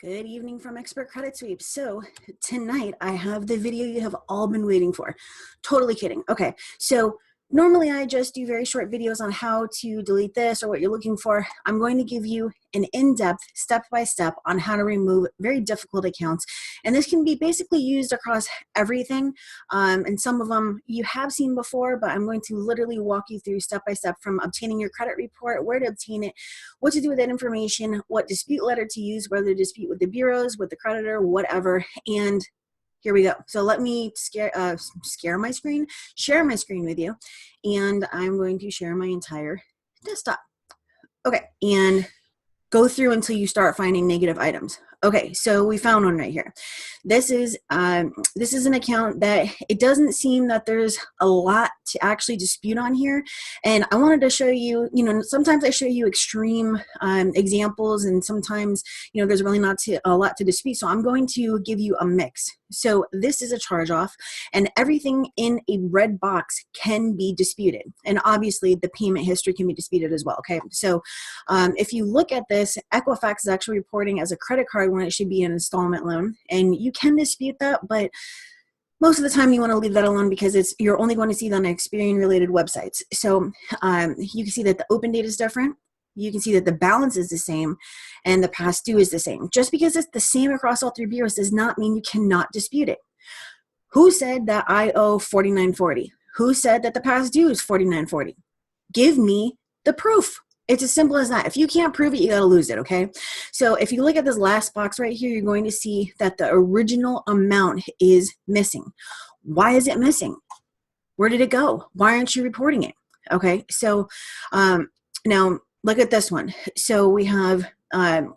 Good evening from Expert Credit Sweep. So tonight I have the video you have all been waiting for. Totally kidding. Okay, so normally I just do very short videos on how to delete this or what you're looking for. I'm going to give you an in-depth step-by-step on how to remove very difficult accounts. And this can be basically used across everything. And some of them you have seen before, but I'm going to literally walk you through step-by-step from obtaining your credit report, where to obtain it, what to do with that information, what dispute letter to use, whether to dispute with the bureaus, with the creditor, whatever. And here we go. So let me share my screen with you. And I'm going to share my entire desktop. Okay, and go through until you start finding negative items. Okay, so we found one right here. This is an account that it doesn't seem that there's a lot to actually dispute on here. And I wanted to show you, sometimes I show you extreme examples, and sometimes, there's really not a lot to dispute. So I'm going to give you a mix. So this is a charge off, and everything in a red box can be disputed. And obviously the payment history can be disputed as well. Okay, so if you look at this, Equifax is actually reporting as a credit card when it should be an installment loan, and you can dispute that, but most of the time you want to leave that alone because you're only going to see that on Experian related websites. So you can see that the open date is different. You can see that the balance is the same and the past due is the same. Just because it's the same across all three bureaus does not mean you cannot dispute it. Who said that I owe $49.40? Who said that the past due is $49.40? Give me the proof. It's as simple as that. If you can't prove it, you got to lose it, okay? So if you look at this last box right here, you're going to see that the original amount is missing. Why is it missing? Where did it go? Why aren't you reporting it? Okay, so now look at this one. So we have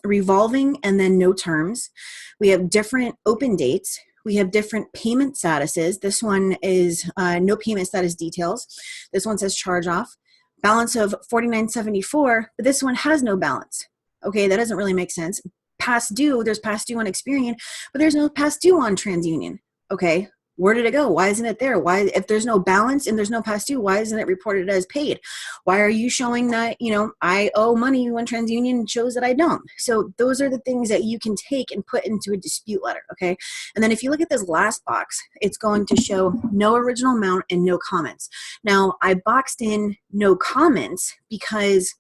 revolving and then no terms. We have different open dates. We have different payment statuses. This one is no payment status details. This one says charge off. Balance of $49.74, but this one has no balance. Okay, that doesn't really make sense. Past due, there's past due on Experian, but there's no past due on TransUnion. Okay, where did it go? Why isn't it there? Why, if there's no balance and there's no past due, why isn't it reported as paid? Why are you showing that, I owe money when TransUnion shows that I don't? So those are the things that you can take and put into a dispute letter, okay? And then if you look at this last box, it's going to show no original amount and no comments. Now, I boxed in no comments because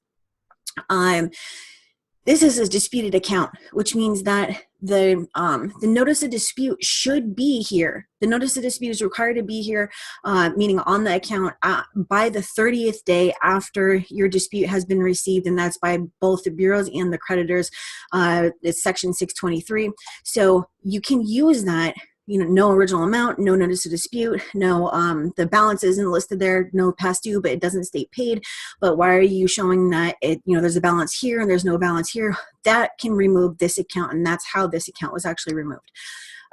this is a disputed account, which means that the notice of dispute should be here. The notice of dispute is required to be here, meaning on the account by the 30th day after your dispute has been received, and that's by both the bureaus and the creditors. It's section 623. So you can use that. No original amount, no notice of dispute, no, the balance isn't listed there, no past due, but it doesn't state paid. But why are you showing that there's a balance here and there's no balance here? That can remove this account, and that's how this account was actually removed.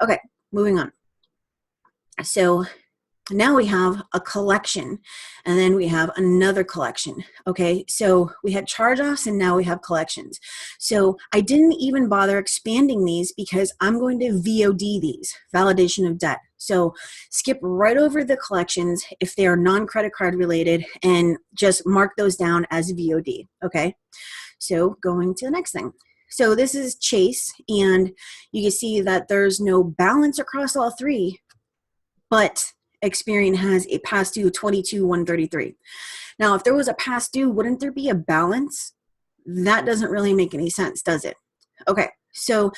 Okay, moving on. So now we have a collection, and then we have another collection. Okay, so we had charge-offs and now we have collections. So I didn't even bother expanding these because I'm going to VOD these, validation of debt. So skip right over the collections if they are non-credit card related and just mark those down as VOD. Okay, so going to the next thing. So this is Chase, and you can see that there's no balance across all three, but Experian has a past due $22,133. Now, if there was a past due, wouldn't there be a balance? That doesn't really make any sense, does it? Okay, so,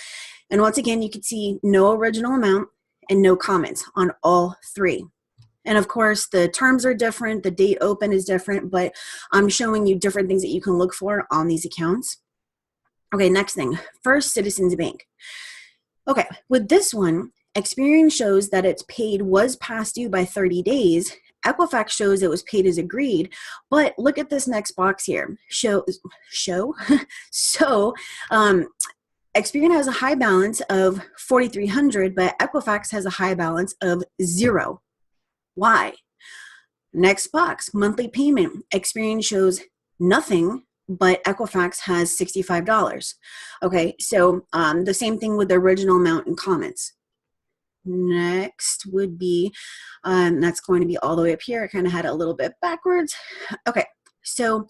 and once again, you can see no original amount and no comments on all three. And of course, the terms are different, the date open is different, but I'm showing you different things that you can look for on these accounts. Okay, next thing, First Citizens Bank. Okay, with this one, Experian shows that it's paid was past due by 30 days. Equifax shows it was paid as agreed, but look at this next box here. So, Experian has a high balance of $4,300, but Equifax has a high balance of $0. Why? Next box, monthly payment. Experian shows nothing, but Equifax has $65. Okay, so the same thing with the original amount and comments. Next would be, that's going to be all the way up here. I kind of had it a little bit backwards. Okay, so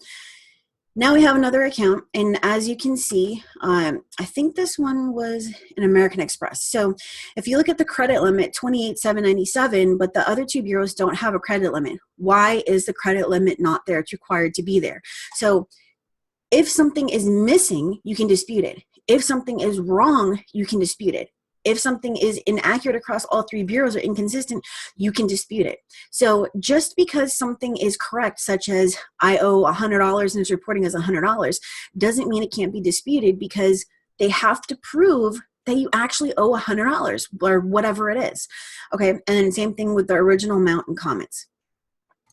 Now we have another account, and as you can see, I think this one was an American Express. So if you look at the credit limit, $28,797, but the other two bureaus don't have a credit limit. Why is the credit limit not there? It's required to be there. So if something is missing, you can dispute it. If something is wrong, you can dispute it. If something is inaccurate across all three bureaus or inconsistent, you can dispute it. So just because something is correct, such as I owe $100 and it's reporting as $100, doesn't mean it can't be disputed, because they have to prove that you actually owe $100 or whatever it is. Okay, and then same thing with the original amount and comments.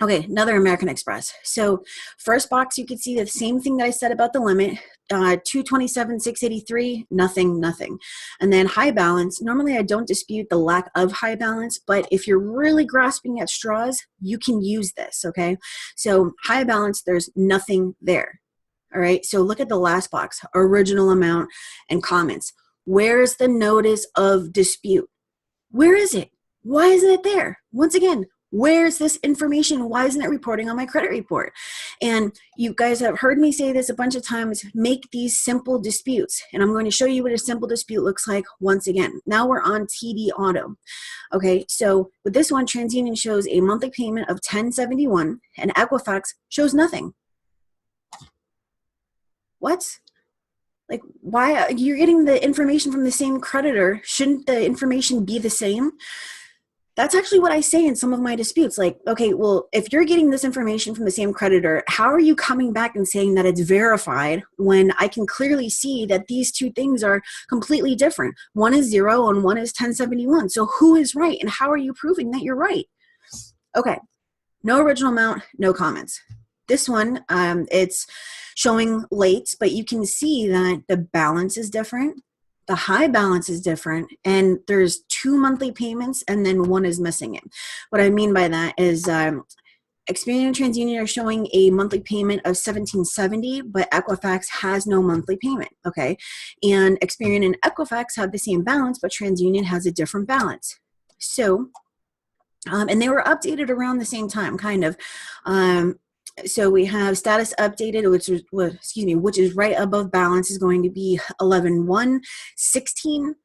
Okay, another American Express. So first box, you can see the same thing that I said about the limit, 227,683, nothing. And then high balance, normally I don't dispute the lack of high balance, but if you're really grasping at straws, you can use this, okay? So high balance, there's nothing there, all right? So look at the last box, original amount and comments. Where's the notice of dispute? Where is it? Why isn't it there? Once again, where's this information? Why isn't it reporting on my credit report? And you guys have heard me say this a bunch of times, make these simple disputes. And I'm going to show you what a simple dispute looks like once again. Now we're on TD Auto. Okay, so with this one, TransUnion shows a monthly payment of $10.71 and Equifax shows nothing. What? Like, why? You're getting the information from the same creditor. Shouldn't the information be the same? That's actually what I say in some of my disputes. Like, okay, well, if you're getting this information from the same creditor, how are you coming back and saying that it's verified when I can clearly see that these two things are completely different? One is 0 and one is 1071. So who is right, and how are you proving that you're right? Okay, no original amount, no comments. This one, it's showing late, but you can see that the balance is different. The high balance is different, and there's 2 monthly payments, and then one is missing it. What I mean by that is Experian and TransUnion are showing a monthly payment of $17.70, but Equifax has no monthly payment, okay? And Experian and Equifax have the same balance, but TransUnion has a different balance. So, and they were updated around the same time, kind of. So we have status updated, which is right above balance, is going to be 11/1/16,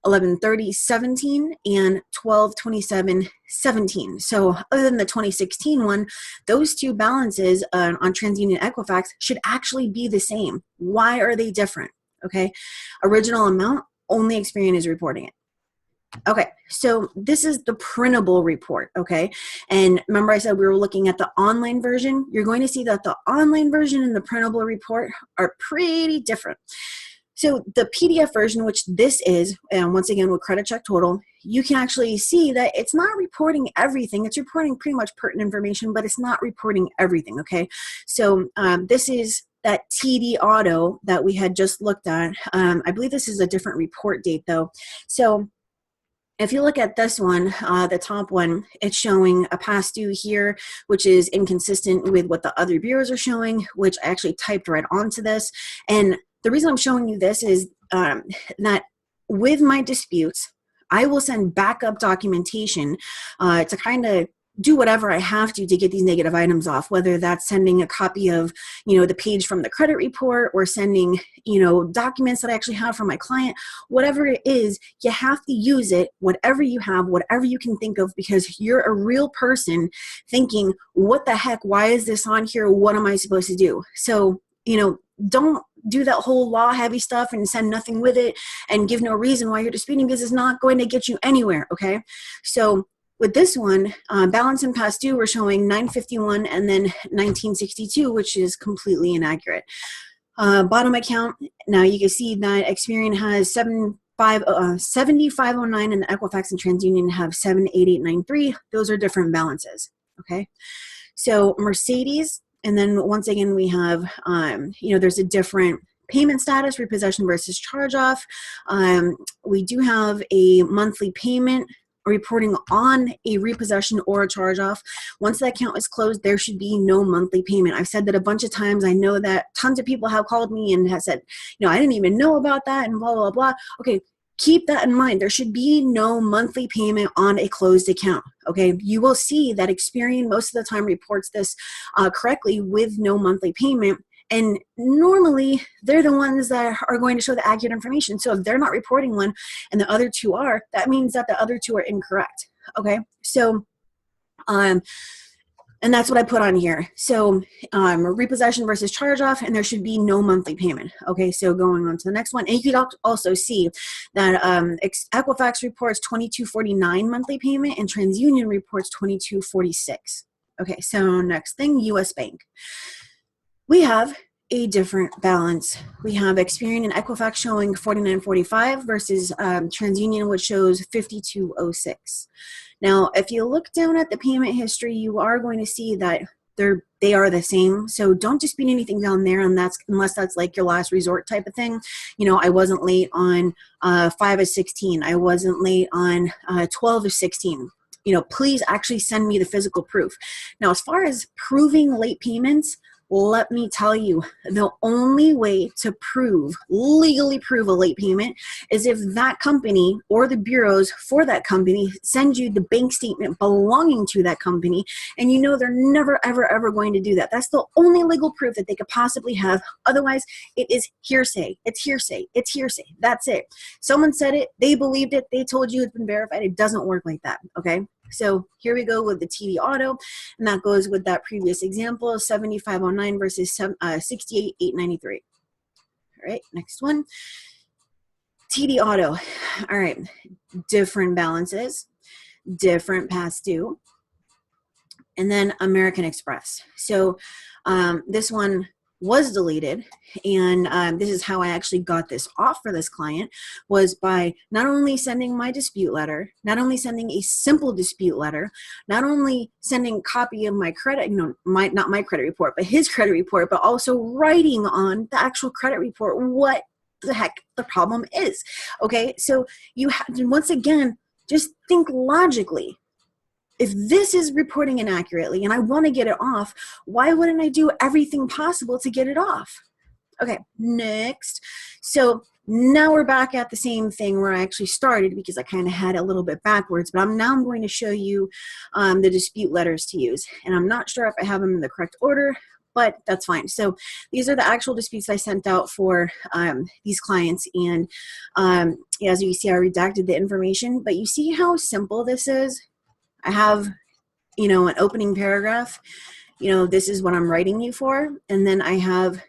11/30/17, and 12/27/17. So other than the 2016 one, those two balances on TransUnion Equifax should actually be the same. Why are they different? Okay, original amount, only Experian is reporting it. Okay, so this is the printable report, okay? And remember I said we were looking at the online version? You're going to see that the online version and the printable report are pretty different. So the PDF version, which this is, and once again with credit check total, you can actually see that it's not reporting everything. It's reporting pretty much pertinent information, but it's not reporting everything, okay? So this is that TD Auto that we had just looked at. I believe this is a different report date though. So if you look at this one, the top one, it's showing a past due here, which is inconsistent with what the other bureaus are showing, which I actually typed right onto this. And the reason I'm showing you this is that with my disputes, I will send backup documentation to kind of do whatever I have to get these negative items off, whether that's sending a copy of, the page from the credit report, or sending, documents that I actually have from my client. Whatever it is, you have to use it, whatever you have, whatever you can think of, because you're a real person thinking, what the heck, why is this on here? What am I supposed to do? So, don't do that whole law heavy stuff and send nothing with it and give no reason why you're disputing, because it's not going to get you anywhere, okay? So with this one, balance and past due, we're showing 951 and then 1962, which is completely inaccurate. Bottom account, now you can see that Experian has 7509 and the Equifax and TransUnion have 78893. Those are different balances, okay? So Mercedes, and then once again we have, there's a different payment status, repossession versus charge-off. We do have a monthly payment reporting on a repossession or a charge-off. Once that account is closed, there should be no monthly payment. I've said that a bunch of times. I know that tons of people have called me and have said, I didn't even know about that and blah, blah, blah. Okay, keep that in mind. There should be no monthly payment on a closed account, okay? You will see that Experian most of the time reports this correctly with no monthly payment. And normally they're the ones that are going to show the accurate information. So if they're not reporting one and the other two are, that means that the other two are incorrect. Okay. So, and that's what I put on here. So repossession versus charge off, and there should be no monthly payment. Okay, so going on to the next one. And you could also see that Equifax reports $22.49 monthly payment and TransUnion reports $22.46. Okay, so next thing, US Bank. We have a different balance. We have Experian and Equifax showing $49.45 versus TransUnion, which shows $52.06. Now, if you look down at the payment history, you are going to see that they are the same. So don't dispute anything down there, and unless that's like your last resort type of thing. You know, I wasn't late on 5 of 16. I wasn't late on 12 of 16. You know, please actually send me the physical proof. Now, as far as proving late payments, let me tell you, the only way to legally prove a late payment is if that company or the bureaus for that company send you the bank statement belonging to that company, and you know they're never, ever, ever going to do that. That's the only legal proof that they could possibly have. Otherwise, it is hearsay. It's hearsay. It's hearsay. That's it. Someone said it. They believed it. They told you it's been verified. It doesn't work like that, okay? So here we go with the TD Auto, and that goes with that previous example, 7509 versus 68893. All right, next one. TD Auto. All right, different balances, different past due, and then American Express. So this one was deleted, and this is how I actually got this off for this client, was by not only sending my dispute letter, not only sending a simple dispute letter, not only sending a copy of my credit, not my credit report, but his credit report, but also writing on the actual credit report what the heck the problem is. Okay, so you have to, once again, just think logically. If this is reporting inaccurately and I want to get it off, why wouldn't I do everything possible to get it off? Okay, next. So now we're back at the same thing where I actually started, because I kind of had it a little bit backwards, but I'm going to show you the dispute letters to use. And I'm not sure if I have them in the correct order, but that's fine. So these are the actual disputes I sent out for these clients. And as you see, I redacted the information, but you see how simple this is? I have, an opening paragraph, this is what I'm writing you for. And then I have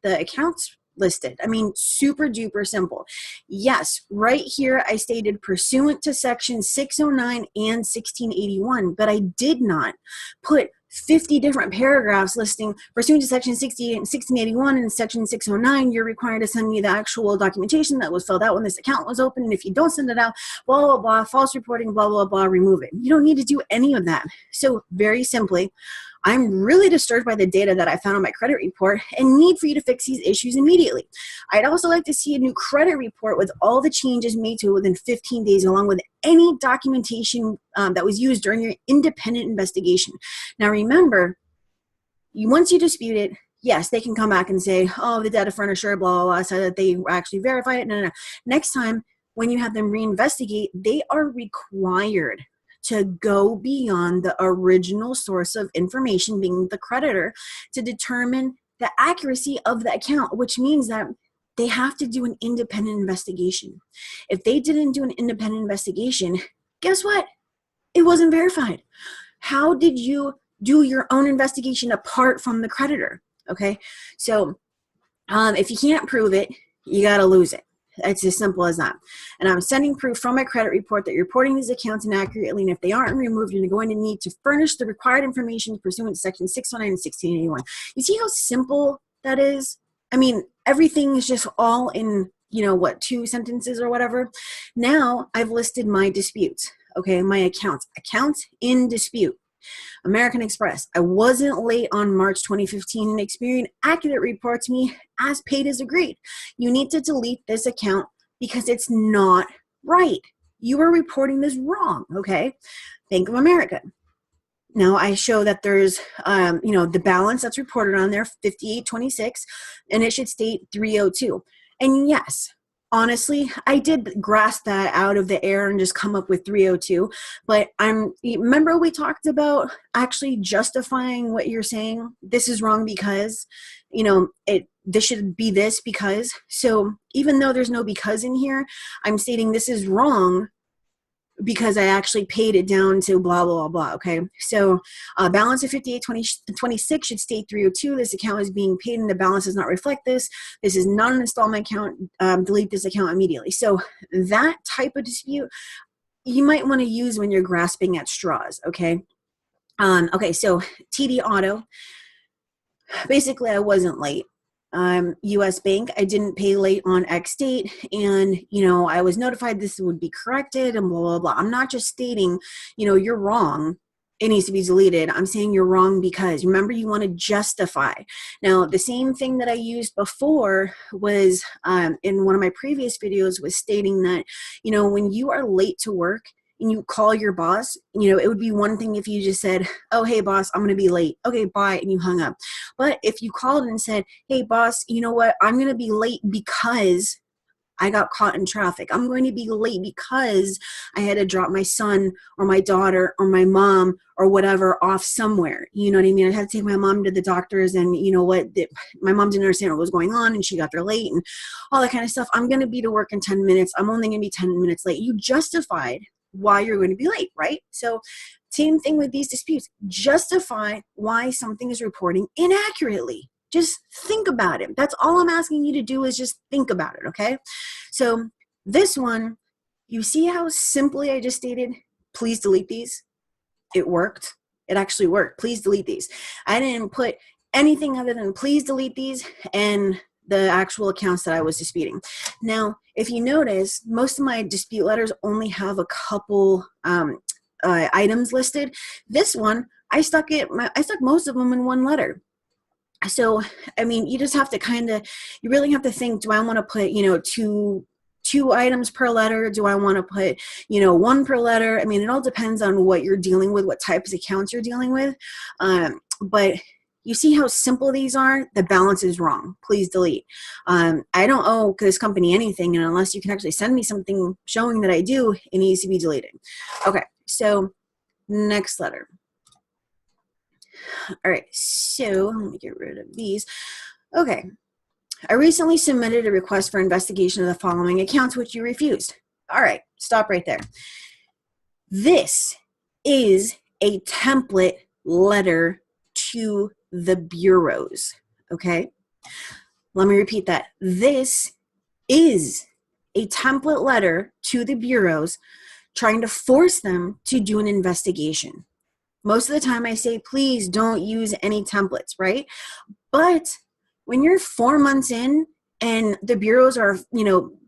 the accounts listed. I mean, super duper simple. Yes, right here I stated pursuant to section 609 and 1681, but I did not put 50 different paragraphs listing pursuant to section 68 and 1681 and section 609, you're required to send me the actual documentation that was filled out when this account was open. And if you don't send it out, blah, blah, blah, false reporting, blah, blah, blah, remove it. You don't need to do any of that. So very simply, I'm really disturbed by the data that I found on my credit report and need for you to fix these issues immediately. I'd also like to see a new credit report with all the changes made to it within 15 days, along with any documentation that was used during your independent investigation. Now remember, once you dispute it, yes, they can come back and say, oh, the data furnisher, blah, blah, blah, said that they actually verified it. No. Next time, when you have them reinvestigate, they are required to go beyond the original source of information, being the creditor, to determine the accuracy of the account, which means that they have to do an independent investigation. If they didn't do an independent investigation, guess what? It wasn't verified. How did you do your own investigation apart from the creditor? Okay, so if you can't prove it, you got to lose it. It's as simple as that. And I'm sending proof from my credit report that you're reporting these accounts inaccurately, and if they aren't removed, you're going to need to furnish the required information pursuant to section 609 and 1681. You see how simple that is? I mean, everything is just all in, 2 sentences or whatever. Now I've listed my disputes, okay, my accounts in dispute. American Express, I wasn't late on March 2015, and Experian accurate reports me as paid as agreed. You need to delete this account because it's not right. You are reporting this wrong, okay? Bank of America. Now I show that there's, the balance that's reported on there, 5826, and it should state 302. And yes, honestly, I did grasp that out of the air and just come up with 302. But remember we talked about actually justifying what you're saying. This is wrong because, this should be this because. So even though there's no because in here, I'm stating this is wrong because I actually paid it down to blah, blah, blah, okay? So balance of 5826 should state 302. This account is being paid and the balance does not reflect this. This is not an installment account. Delete this account immediately. So that type of dispute you might want to use when you're grasping at straws, okay? Okay, so TD Auto. Basically, I wasn't late. US Bank, I didn't pay late on X date, and I was notified this would be corrected and blah blah blah. I'm not just stating you're wrong, it needs to be deleted. I'm saying you're wrong because remember, you want to justify. Now the same thing that I used before was in one of my previous videos was stating that when you are late to work and you call your boss, it would be one thing if you just said, oh, hey, boss, I'm going to be late. Okay, bye, and you hung up. But if you called and said, hey, boss, you know what? I'm going to be late because I got caught in traffic. I'm going to be late because I had to drop my son or my daughter or my mom or whatever off somewhere. You know what I mean? I had to take my mom to the doctors, and my mom didn't understand what was going on, and she got there late and all that kind of stuff. I'm going to be to work in 10 minutes. I'm only going to be 10 minutes late. You justified why you're going to be late, right? So same thing with these disputes. Justify why something is reporting inaccurately. Just think about it. That's all I'm asking you to do is just think about it, okay? So this one, you see how simply I just stated, please delete these? It worked. It actually worked. Please delete these. I didn't put anything other than please delete these and the actual accounts that I was disputing. Now, if you notice, most of my dispute letters only have a couple items listed. This one, I stuck most of them in one letter. So, I mean, you just have to you really have to think, do I want to put, two items per letter? Do I want to put, one per letter? I mean, it all depends on what you're dealing with, what types of accounts you're dealing with. But you see how simple these are? The balance is wrong. Please delete. I don't owe this company anything, and unless you can actually send me something showing that I do, it needs to be deleted. Okay, so next letter. All right, so let me get rid of these. Okay, I recently submitted a request for investigation of the following accounts, which you refused. All right, stop right there. This is a template letter to the bureaus, okay? Let me repeat that. This is a template letter to the bureaus trying to force them to do an investigation. Most of the time I say, please don't use any templates, right? But when you're 4 months in and the bureaus are,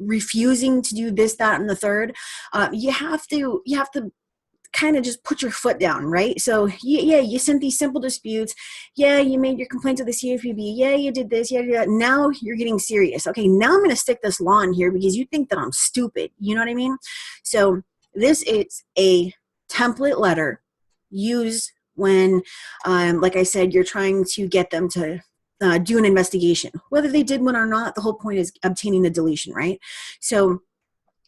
refusing to do this, that, and the third, you have to kind of just put your foot down, right? So yeah, you sent these simple disputes. Yeah, you made your complaint to the CFPB. Yeah, you did this. Yeah, you did that. Now you're getting serious. Okay, now I'm going to stick this law in here because you think that I'm stupid. You know what I mean? So this is a template letter used when, like I said, you're trying to get them to do an investigation. Whether they did one or not, the whole point is obtaining the deletion, right? So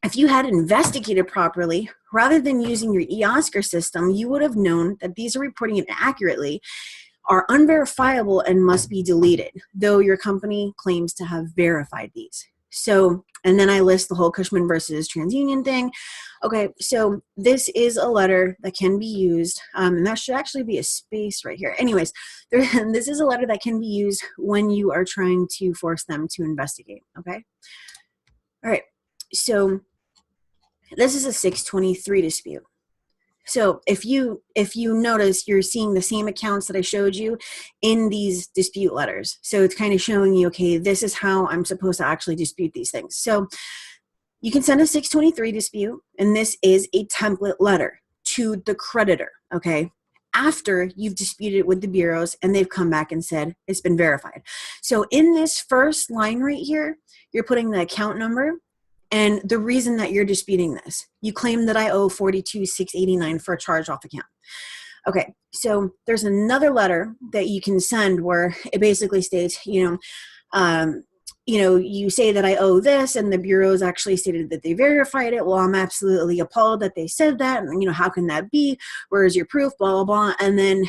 if you had investigated properly, rather than using your eOscar system, you would have known that these are reporting inaccurately, are unverifiable, and must be deleted, though your company claims to have verified these. So, and then I list the whole Cushman versus TransUnion thing. Okay, so this is a letter that can be used, and that should actually be a space right here. Anyways, this is a letter that can be used when you are trying to force them to investigate, okay? All right, so this is a 623 dispute. So if you notice, you're seeing the same accounts that I showed you in these dispute letters. So it's kind of showing you, okay, this is how I'm supposed to actually dispute these things. So you can send a 623 dispute, and this is a template letter to the creditor, okay, after you've disputed it with the bureaus and they've come back and said it's been verified. So in this first line right here, you're putting the account number and the reason that you're disputing this. You claim that I owe $42,689 for a charge-off account. Okay, so there's another letter that you can send where it basically states, you say that I owe this and the bureau's actually stated that they verified it. Well, I'm absolutely appalled that they said that. And, how can that be? Where is your proof? Blah, blah, blah. And then,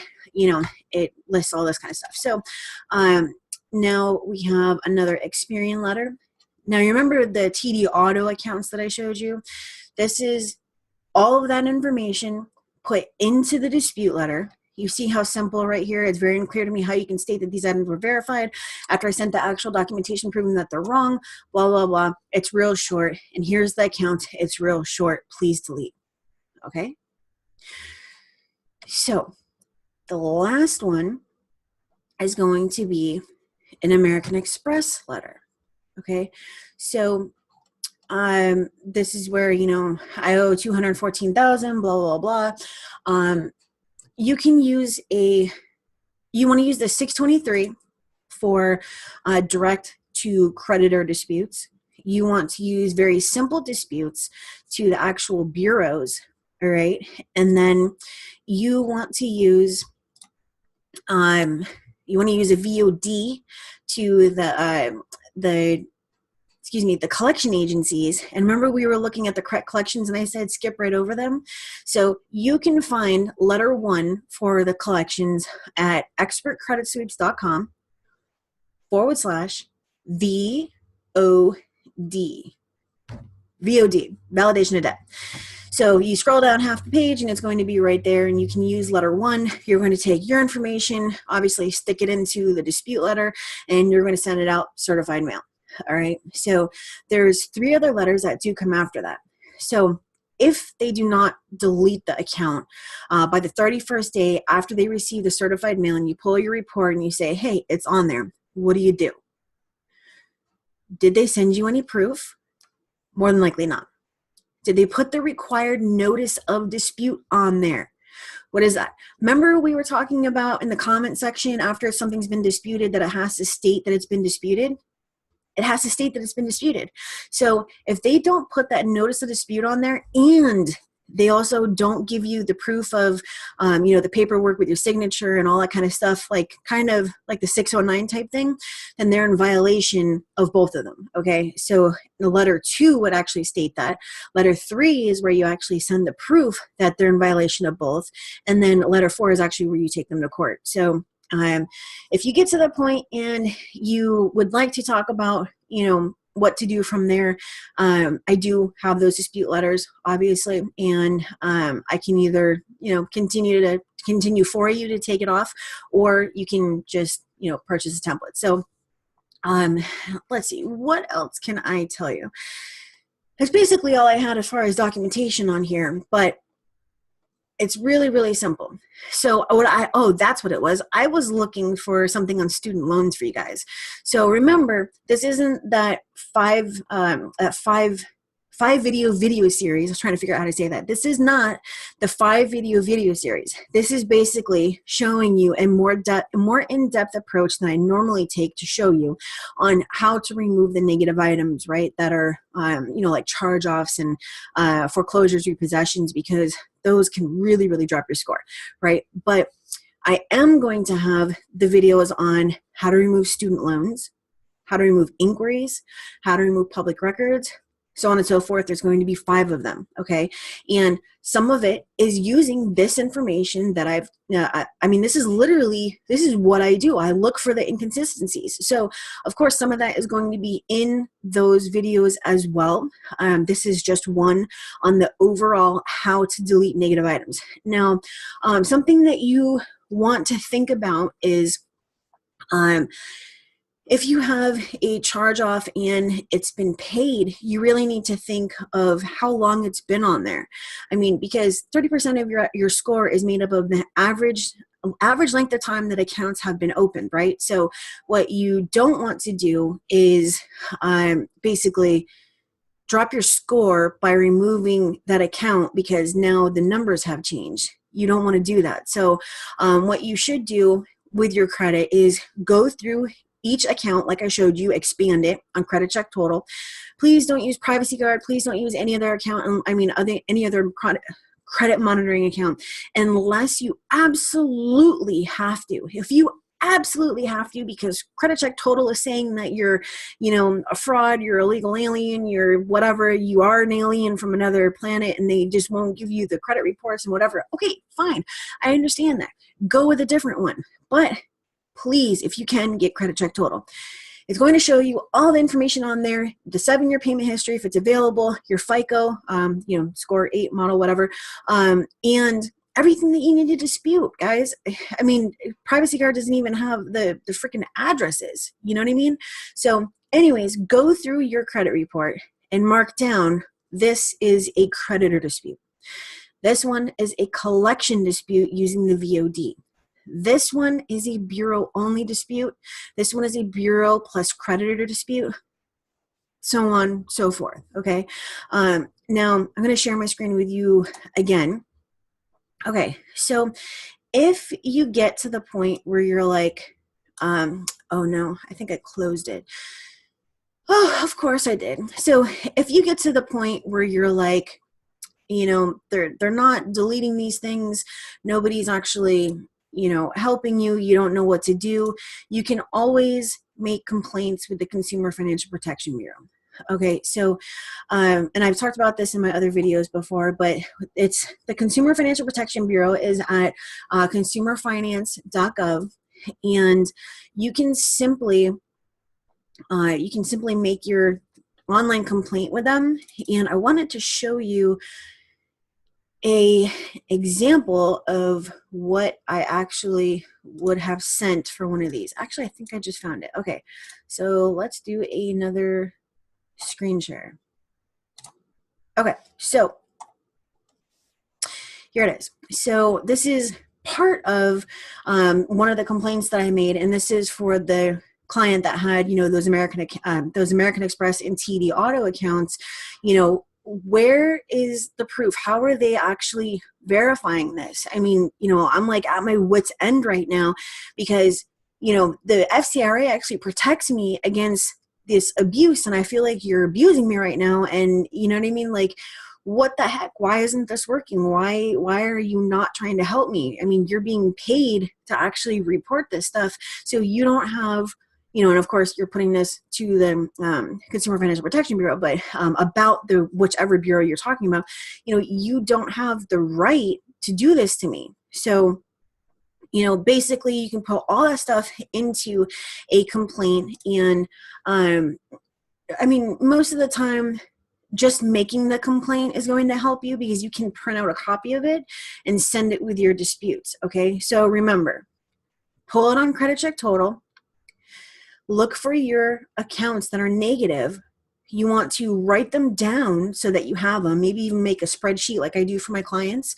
it lists all this kind of stuff. So now we have another Experian letter. Now, you remember the TD Auto accounts that I showed you? This is all of that information put into the dispute letter. You see how simple right here? It's very unclear to me how you can state that these items were verified after I sent the actual documentation proving that they're wrong, blah, blah, blah. It's real short. And here's the account. It's real short. Please delete. Okay? So the last one is going to be an American Express letter. Okay? So this is where, I owe $214,000, blah, blah, blah. You can use you want to use the 623 for direct to creditor disputes. You want to use very simple disputes to the actual bureaus, all right? And then you want to use a VOD to the collection agencies. And remember, we were looking at the correct collections and I said skip right over them. So you can find letter 1 for the collections at expertcreditsweeps.com /VOD. VOD, validation of debt. So you scroll down half the page and it's going to be right there, and you can use letter 1. You're going to take your information, obviously stick it into the dispute letter, and you're going to send it out certified mail. All right. So there's 3 other letters that do come after that. So if they do not delete the account by the 31st day after they receive the certified mail, and you pull your report and you say, hey, it's on there, what do? Did they send you any proof? More than likely not. Did they put the required notice of dispute on there? What is that? Remember we were talking about in the comment section after something's been disputed that it has to state that it's been disputed? It has to state that it's been disputed. So if they don't put that notice of dispute on there, and they also don't give you the proof of, the paperwork with your signature and all that kind of stuff, kind of like the 609 type thing, then they're in violation of both of them. Okay. So the letter 2 would actually state that. Letter 3 is where you actually send the proof that they're in violation of both. And then letter 4 is actually where you take them to court. So if you get to that point and you would like to talk about, what to do from there, I do have those dispute letters, obviously, and I can either, continue for you to take it off, or you can just, purchase a template. So let's see, what else can I tell you? That's basically all I had as far as documentation on here, but it's really, really simple. So that's what it was. I was looking for something on student loans for you guys. So remember, this isn't that five video series. I was trying to figure out how to say that. This is not the 5 video series. This is basically showing you a more in-depth approach than I normally take to show you on how to remove the negative items, right? That are, like charge-offs and foreclosures, repossessions, because those can really, really drop your score, right? But I am going to have the videos on how to remove student loans, how to remove inquiries, how to remove public records, so on and so forth. There's going to be 5 of them, okay? And some of it is using this information that this is what I do. I look for the inconsistencies. So, of course, some of that is going to be in those videos as well. This is just one on the overall how to delete negative items. Now, something that you want to think about is if you have a charge off and it's been paid, you really need to think of how long it's been on there. I mean, because 30% of your score is made up of the average length of time that accounts have been opened, right? So what you don't want to do is basically drop your score by removing that account because now the numbers have changed. You don't want to do that. So what you should do with your credit is go through each account, like I showed you, expand it on Credit Check Total. Please don't use Privacy Guard. Please don't use any other account. Any other credit monitoring account, unless you absolutely have to. If you absolutely have to, because credit check total is saying that you're, a fraud, you're a illegal alien, you're whatever, you are an alien from another planet, and they just won't give you the credit reports and whatever. Okay, fine. I understand that. Go with a different one. But please, if you can, get credit check total. It's going to show you all the information on there, the 7-year payment history, if it's available, your FICO, score 8 model, whatever, and everything that you need to dispute, guys. I mean, Privacy Guard doesn't even have the freaking addresses. You know what I mean? So anyways, go through your credit report and mark down, this is a creditor dispute. This one is a collection dispute using the VOD. This one is a bureau-only dispute. This one is a bureau plus creditor dispute, so on, so forth, okay? Now, I'm going to share my screen with you again. Okay, so if you get to the point where you're like, oh no, I think I closed it. Oh, of course I did. So if you get to the point where you're like, they're not deleting these things, nobody's actually helping you, you don't know what to do, you can always make complaints with the Consumer Financial Protection Bureau. Okay, so, and I've talked about this in my other videos before, but it's the Consumer Financial Protection Bureau is at consumerfinance.gov, and you can simply make your online complaint with them. And I wanted to show you a example of what I actually would have sent for one of these. Actually, I think I just found it. Okay, so let's do another screen share. Okay, so here it is. So this is part of one of the complaints that I made, and this is for the client that had, those American Express and TD Auto accounts. Where is the proof? How are they actually verifying this? I mean, I'm like at my wit's end right now, because, the FCRA actually protects me against this abuse, and I feel like you're abusing me right now. And you know what I mean? Like, what the heck? Why isn't this working? Why are you not trying to help me? I mean, you're being paid to actually report this stuff, so you don't have, and of course you're putting this to the Consumer Financial Protection Bureau, but about the whichever bureau you're talking about, you don't have the right to do this to me. So, basically you can put all that stuff into a complaint. And I mean, most of the time, just making the complaint is going to help you, because you can print out a copy of it and send it with your disputes. Okay, so remember, pull it on Credit Check Total. Look for your accounts that are negative. You want to write them down so that you have them, maybe even make a spreadsheet like I do for my clients.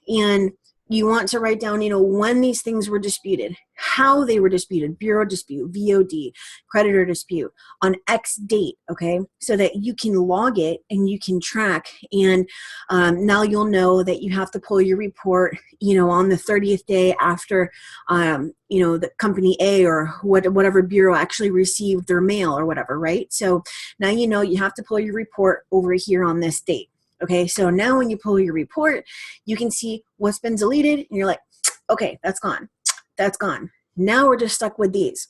And you want to write down, when these things were disputed, how they were disputed, bureau dispute, VOD, creditor dispute, on X date, okay? So that you can log it and you can track. And now you'll know that you have to pull your report, on the 30th day after, the company A or whatever bureau actually received their mail or whatever, right? So now you have to pull your report over here on this date. Okay, so now when you pull your report, you can see what's been deleted, and you're like, okay, that's gone. That's gone. Now we're just stuck with these.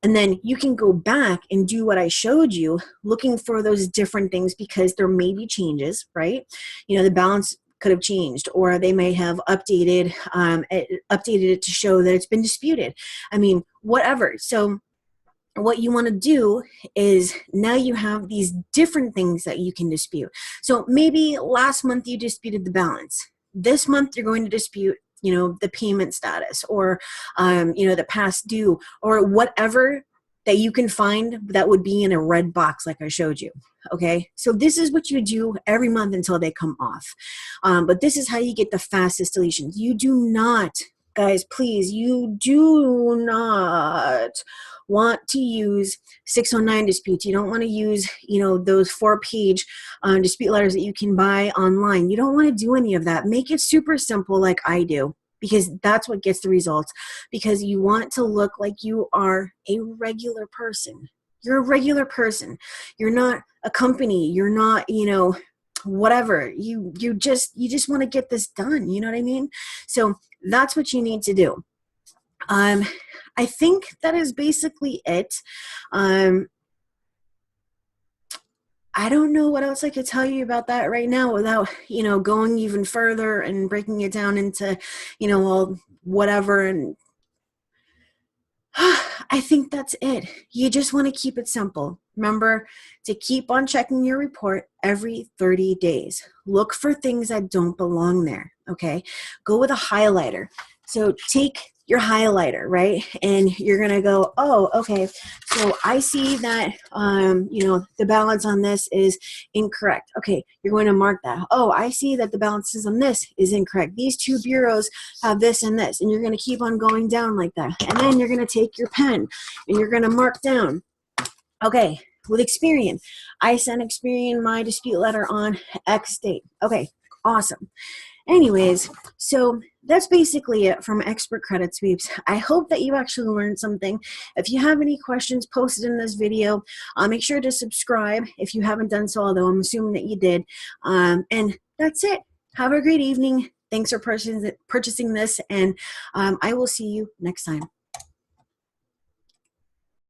And then you can go back and do what I showed you, looking for those different things, because there may be changes, right? The balance could have changed, or they may have updated it to show that it's been disputed. I mean, whatever. So what you want to do is, now you have these different things that you can dispute. So maybe last month you disputed the balance. This month you're going to dispute, the payment status, or, the past due, or whatever that you can find that would be in a red box like I showed you. Okay, so this is what you do every month until they come off. But this is how you get the fastest deletions. You do not, guys, please, you do not want to use 609 disputes. You don't want to use, those 4-page dispute letters that you can buy online. You don't want to do any of that. Make it super simple like I do, because that's what gets the results. Because you want to look like you are a regular person. You're a regular person. You're not a company. You're not, whatever. You just want to get this done. You know what I mean? So that's what you need to do. I think that is basically it. I don't know what else I could tell you about that right now without, going even further and breaking it down into, well, whatever. And I think that's it. You just want to keep it simple. Remember to keep on checking your report every 30 days. Look for things that don't belong there, okay? Go with a highlighter. So take your highlighter, right? And you're going to go, oh, okay, so I see that, the balance on this is incorrect. Okay, you're going to mark that. Oh, I see that the balances on this is incorrect. These two bureaus have this and this, and you're going to keep on going down like that. And then you're going to take your pen and you're going to mark down. Okay, with Experian, I sent Experian my dispute letter on X date. Okay, awesome. Anyways, so that's basically it from Expert Credit Sweeps. I hope that you actually learned something. If you have any questions posted in this video, make sure to subscribe if you haven't done so, although I'm assuming that you did. And that's it. Have a great evening. Thanks for purchasing this, and I will see you next time.